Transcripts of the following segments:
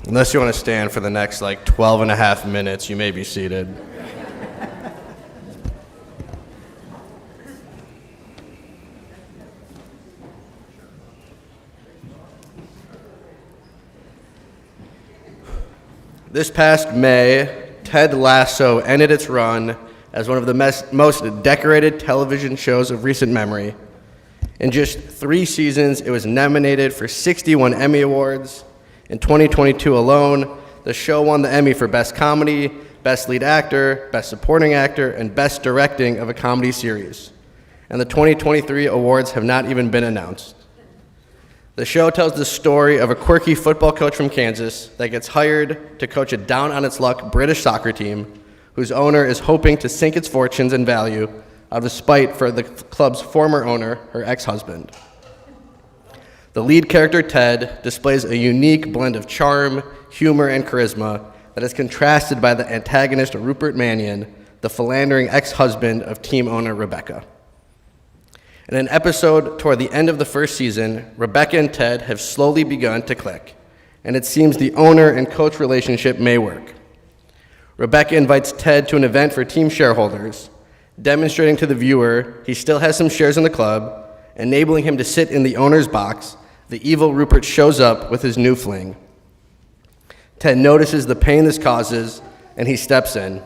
Unless you want to stand for the next 12 and a half minutes, you may be seated. This past May, Ted Lasso ended its run as one of the most decorated television shows of recent memory. In just 3 seasons, it was nominated for 61 Emmy Awards. In 2022 alone, the show won the Emmy for Best Comedy, Best Lead Actor, Best Supporting Actor, and Best Directing of a Comedy Series. And the 2023 awards have not even been announced. The show tells the story of a quirky football coach from Kansas that gets hired to coach a down-on-its-luck British soccer team, whose owner is hoping to sink its fortunes and value out of spite for the club's former owner, her ex-husband. The lead character, Ted, displays a unique blend of charm, humor, and charisma that is contrasted by the antagonist, Rupert Mannion, the philandering ex-husband of team owner Rebecca. In an episode toward the end of the first season, Rebecca and Ted have slowly begun to click, and it seems the owner and coach relationship may work. Rebecca invites Ted to an event for team shareholders, demonstrating to the viewer he still has some shares in the club, enabling him to sit in the owner's box. The evil Rupert shows up with his new fling. Ted notices the pain this causes, and he steps in.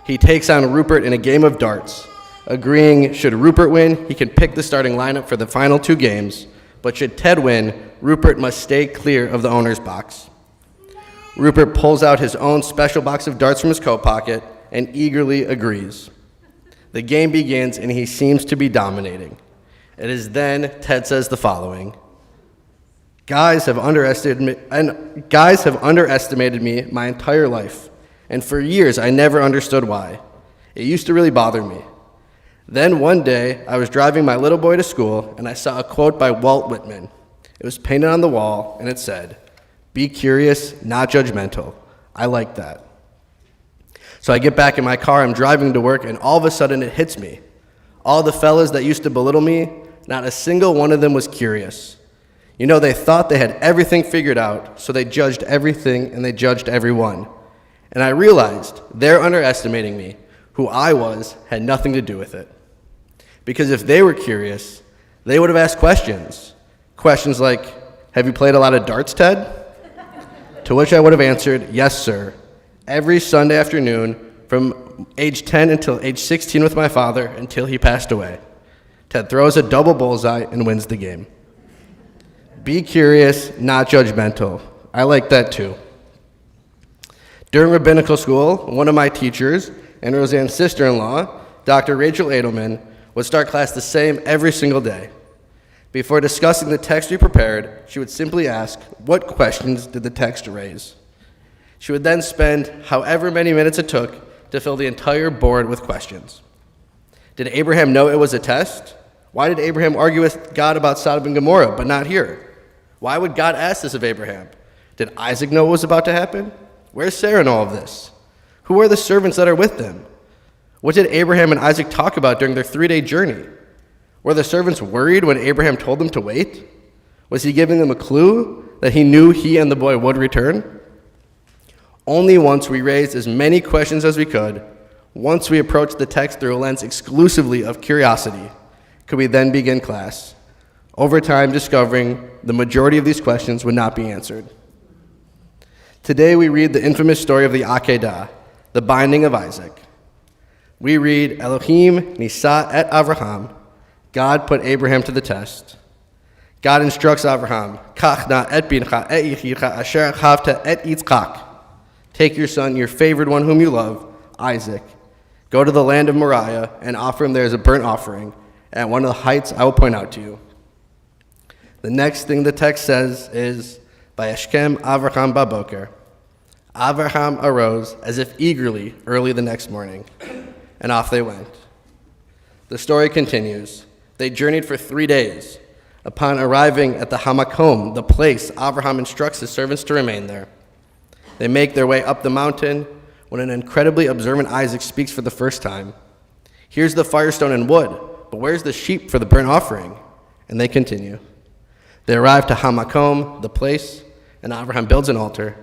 He takes on Rupert in a game of darts, agreeing should Rupert win, he can pick the starting lineup for the final 2 games, but should Ted win, Rupert must stay clear of the owner's box. Rupert pulls out his own special box of darts from his coat pocket and eagerly agrees. The game begins, and he seems to be dominating. It is then Ted says the following: Guys have underestimated me my entire life, and for years I never understood why. It used to really bother me. Then one day, I was driving my little boy to school, and I saw a quote by Walt Whitman. It was painted on the wall, and it said, "Be curious, not judgmental." I like that. So I get back in my car, I'm driving to work, and all of a sudden it hits me. All the fellas that used to belittle me, not a single one of them was curious. You know, they thought they had everything figured out, so they judged everything and they judged everyone. And I realized they're underestimating me. Who I was had nothing to do with it. Because if they were curious, they would have asked questions. Questions like, "Have you played a lot of darts, Ted?" To which I would have answered, "Yes, sir. Every Sunday afternoon from age 10 until age 16 with my father until he passed away." Ted throws a double bullseye and wins the game. Be curious, not judgmental. I like that too. During rabbinical school, one of my teachers and Roseanne's sister-in-law, Dr. Rachel Edelman, would start class the same every single day. Before discussing the text we prepared, she would simply ask, what questions did the text raise? She would then spend however many minutes it took to fill the entire board with questions. Did Abraham know it was a test? Why did Abraham argue with God about Sodom and Gomorrah, but not here? Why would God ask this of Abraham? Did Isaac know what was about to happen? Where's Sarah in all of this? Who are the servants that are with them? What did Abraham and Isaac talk about during their 3-day journey? Were the servants worried when Abraham told them to wait? Was he giving them a clue that he knew he and the boy would return? Only once we raised as many questions as we could, once we approached the text through a lens exclusively of curiosity, could we then begin class, over time discovering the majority of these questions would not be answered. Today we read the infamous story of the Akedah, the binding of Isaac. We read, Elohim nisa et Avraham, God put Abraham to the test. God instructs Avraham, Kach na et bincha et yichidcha asher chavta et Yitzchak. Take your son, your favored one whom you love, Isaac. Go to the land of Moriah and offer him there as a burnt offering at one of the heights I will point out to you. The next thing the text says is, Vayeshkem Avraham baboker. Avraham arose as if eagerly early the next morning, and off they went. The story continues. They journeyed for 3 days. Upon arriving at the Hamakom, the place, Avraham instructs his servants to remain there. They make their way up the mountain when an incredibly observant Isaac speaks for the first time. Here's the firestone and wood, but where's the sheep for the burnt offering? And they continue. They arrive to Hamakom, the place, and Avraham builds an altar.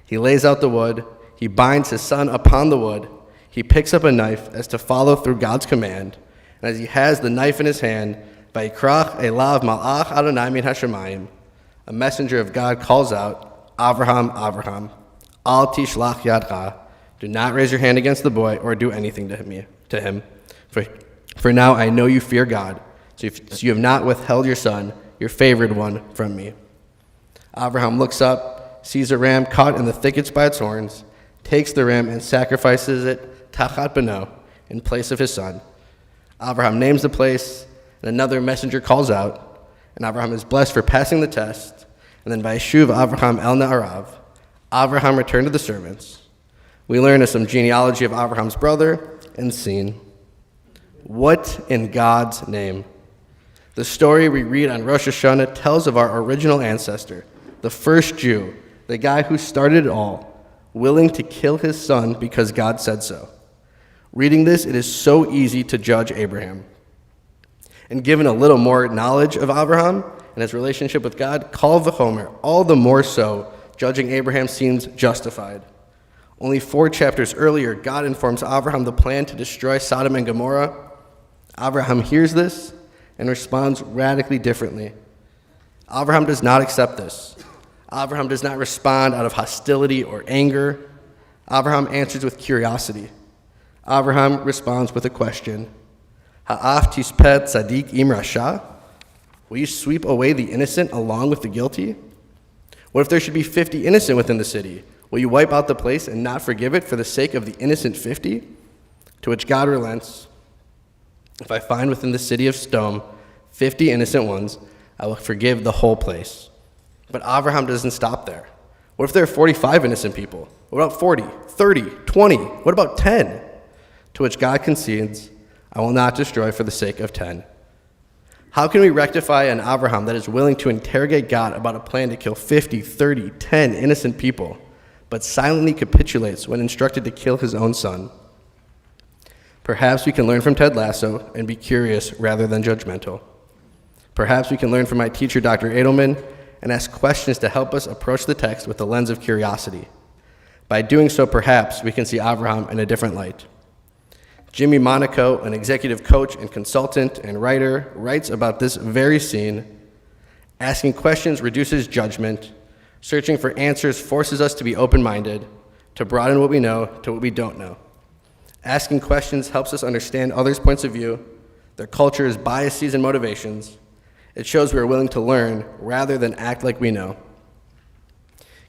He lays out the wood. He binds his son upon the wood. He picks up a knife as to follow through God's command. And as he has the knife in his hand, Vaykrach elav malach Adonai min hashemayim, a messenger of God calls out, Avraham, Avraham, al tishlach yadcha, do not raise your hand against the boy or do anything to him. For now I know you fear God, so you have not withheld your son, your favored one, from me. Avraham looks up, sees a ram caught in the thickets by its horns, takes the ram and sacrifices it tachat beno, in place of his son. Avraham names the place, and another messenger calls out, and Avraham is blessed for passing the test. And then Vayeshuv Avraham el na'arav, Avraham returned to the servants. We learn of some genealogy of Avraham's brother and scene. What in God's name? The story we read on Rosh Hashanah tells of our original ancestor, the first Jew, the guy who started it all, willing to kill his son because God said so. Reading this, it is so easy to judge Abraham. And given a little more knowledge of Abraham and his relationship with God, Kal v'chomer, all the more so, judging Abraham seems justified. Only 4 chapters earlier, God informs Abraham the plan to destroy Sodom and Gomorrah. Abraham hears this and responds radically differently. Abraham does not accept this. Abraham does not respond out of hostility or anger. Abraham answers with curiosity. Abraham responds with a question. Ha'af tispet tzaddik im rasha? Will you sweep away the innocent along with the guilty? What if there should be 50 innocent within the city? Will you wipe out the place and not forgive it for the sake of the innocent 50? To which God relents. If I find within the city of Sodom 50 innocent ones, I will forgive the whole place. But Abraham doesn't stop there. What if there are 45 innocent people? What about 40, 30, 20? What about 10? To which God concedes, I will not destroy for the sake of 10. How can we rectify an Abraham that is willing to interrogate God about a plan to kill 50, 30, 10 innocent people, but silently capitulates when instructed to kill his own son? Perhaps we can learn from Ted Lasso and be curious rather than judgmental. Perhaps we can learn from my teacher, Dr. Edelman, and ask questions to help us approach the text with the lens of curiosity. By doing so, perhaps we can see Abraham in a different light. Jimmy Monaco, an executive coach and consultant and writer, writes about this very scene. Asking questions reduces judgment. Searching for answers forces us to be open-minded, to broaden what we know to what we don't know. Asking questions helps us understand others' points of view, their cultures, biases, and motivations. It shows we are willing to learn rather than act like we know.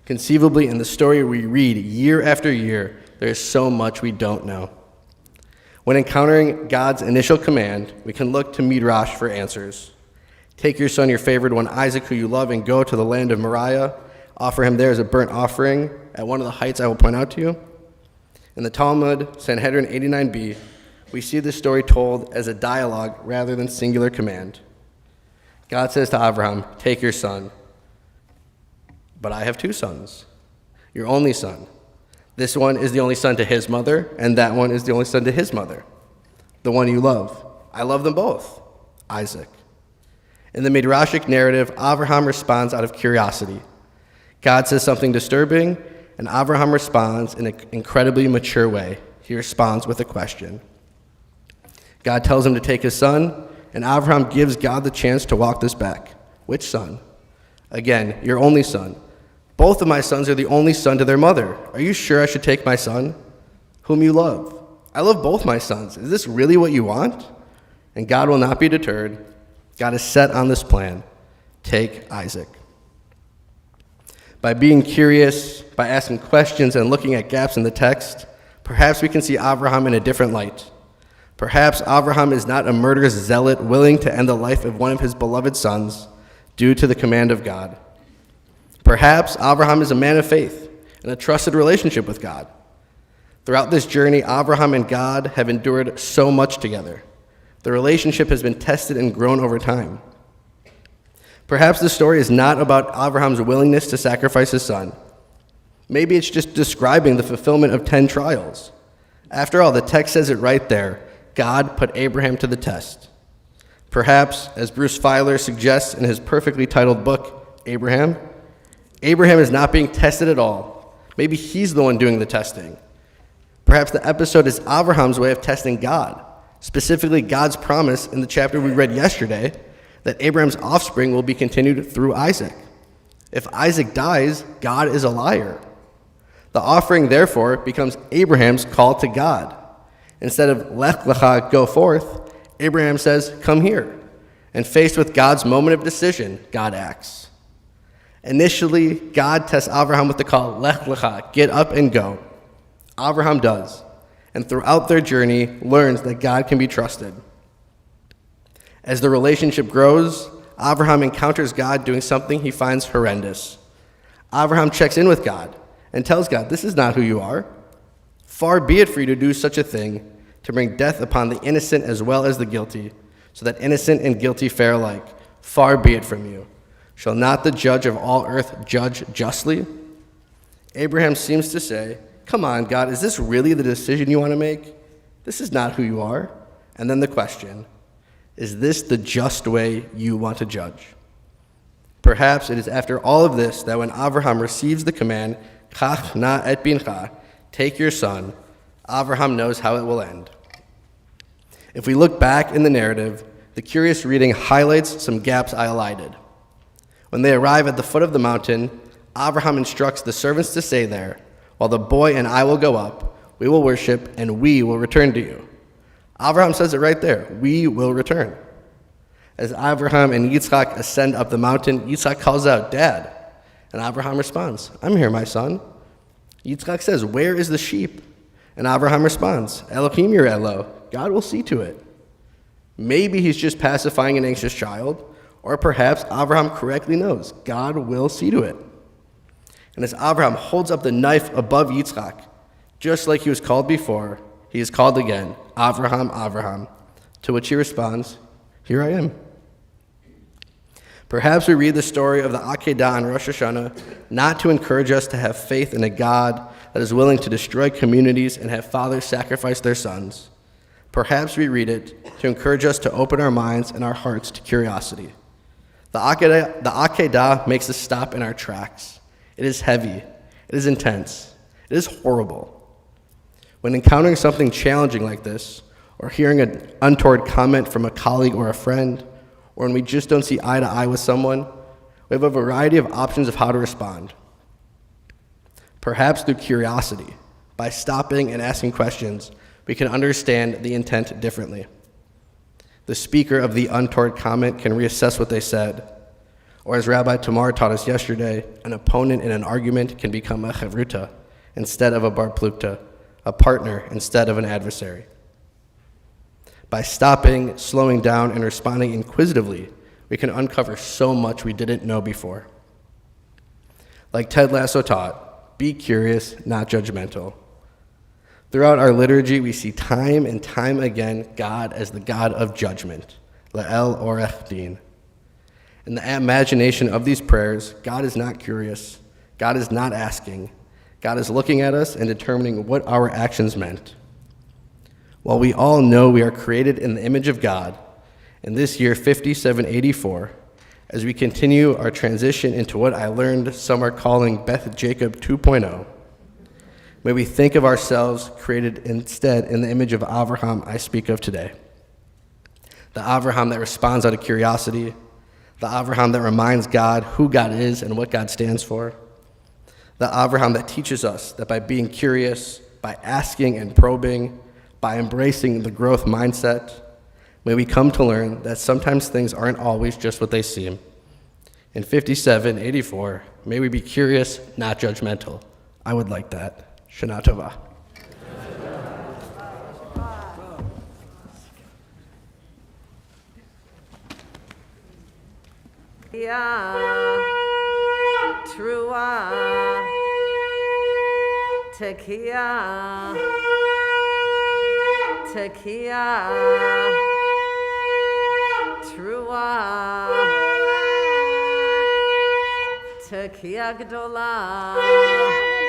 Conceivably, in the story we read year after year, there is so much we don't know. When encountering God's initial command, we can look to Midrash for answers. Take your son, your favored one, Isaac, who you love, and go to the land of Moriah. Offer him there as a burnt offering at one of the heights I will point out to you. In the Talmud, Sanhedrin 89b, we see this story told as a dialogue rather than singular command. God says to Abraham, take your son. But I have 2 sons, your only son. This one is the only son to his mother, and that one is the only son to his mother, the one you love. I love them both, Isaac. In the Midrashic narrative, Abraham responds out of curiosity. God says something disturbing, and Abraham responds in an incredibly mature way. He responds with a question. God tells him to take his son, and Abraham gives God the chance to walk this back. Which son? Again, your only son. Both of my sons are the only son to their mother. Are you sure I should take my son, whom you love? I love both my sons. Is this really what you want? And God will not be deterred. God is set on this plan. Take Isaac. By being curious, by asking questions and looking at gaps in the text, perhaps we can see Abraham in a different light. Perhaps Abraham is not a murderous zealot willing to end the life of one of his beloved sons due to the command of God. Perhaps Abraham is a man of faith and a trusted relationship with God. Throughout this journey, Abraham and God have endured so much together. The relationship has been tested and grown over time. Perhaps the story is not about Abraham's willingness to sacrifice his son. Maybe it's just describing the fulfillment of 10 trials. After all, the text says it right there. God put Abraham to the test. Perhaps, as Bruce Feiler suggests in his perfectly titled book, Abraham is not being tested at all, Maybe he's the one doing the testing. Perhaps the episode is Abraham's way of testing God, specifically God's promise in the chapter we read yesterday that Abraham's offspring will be continued through Isaac. If Isaac dies, God is a liar. The offering, therefore, becomes Abraham's call to God. Instead of lech lecha, go forth, Abraham says, come here. And faced with God's moment of decision, God acts. Initially, God tests Abraham with the call, lech lecha, get up and go. Abraham does, and throughout their journey, learns that God can be trusted. As the relationship grows, Abraham encounters God doing something he finds horrendous. Abraham checks in with God and tells God, this is not who you are. Far be it for you to do such a thing, to bring death upon the innocent as well as the guilty, so that innocent and guilty fare alike. Far be it from you. Shall not the judge of all earth judge justly? Abraham seems to say, come on, God, is this really the decision you want to make? This is not who you are. And then the question, is this the just way you want to judge? Perhaps it is after all of this that when Abraham receives the command, Kach na et bincha, take your son, Abraham knows how it will end. If we look back in the narrative, the curious reading highlights some gaps I elided. When they arrive at the foot of the mountain, Abraham instructs the servants to stay there, while the boy and I will go up, we will worship, and we will return to you. Abraham says it right there, we will return. As Abraham and Yitzchak ascend up the mountain, Yitzchak calls out, Dad. And Abraham responds, I'm here, my son. Yitzchak says, where is the sheep? And Abraham responds, Elohim your Elo, God will see to it. Maybe he's just pacifying an anxious child, or perhaps Abraham correctly knows, God will see to it. And as Abraham holds up the knife above Yitzchak, just like he was called before, he is called again, Abraham, Abraham, to which he responds, here I am. Perhaps we read the story of the Akedah on Rosh Hashanah not to encourage us to have faith in a God that is willing to destroy communities and have fathers sacrifice their sons. Perhaps we read it to encourage us to open our minds and our hearts to curiosity. The Akedah makes us stop in our tracks. It is heavy. It is intense. It is horrible. When encountering something challenging like this, or hearing an untoward comment from a colleague or a friend, or when we just don't see eye to eye with someone, we have a variety of options of how to respond. Perhaps through curiosity, by stopping and asking questions, we can understand the intent differently. The speaker of the untoward comment can reassess what they said, or as Rabbi Tamar taught us yesterday, an opponent in an argument can become a chavruta instead of a bar plukta, a partner instead of an adversary. By stopping, slowing down, and responding inquisitively, we can uncover so much we didn't know before. Like Ted Lasso taught, be curious, not judgmental. Throughout our liturgy, we see time and time again God as the God of judgment, La'el Orech Din. In the imagination of these prayers, God is not curious. God is not asking. God is looking at us and determining what our actions meant. While we all know we are created in the image of God, in this year 5784, as we continue our transition into what I learned some are calling Beth Jacob 2.0, may we think of ourselves created instead in the image of Abraham I speak of today. The Abraham that responds out of curiosity, the Abraham that reminds God who God is and what God stands for, the Abraham that teaches us that by being curious, by asking and probing, by embracing the growth mindset, may we come to learn that sometimes things aren't always just what they seem. In 5784, may we be curious, not judgmental. I would like that. Shana Tova. Trua, Tekiah, Trua, Tekiah Gdolah.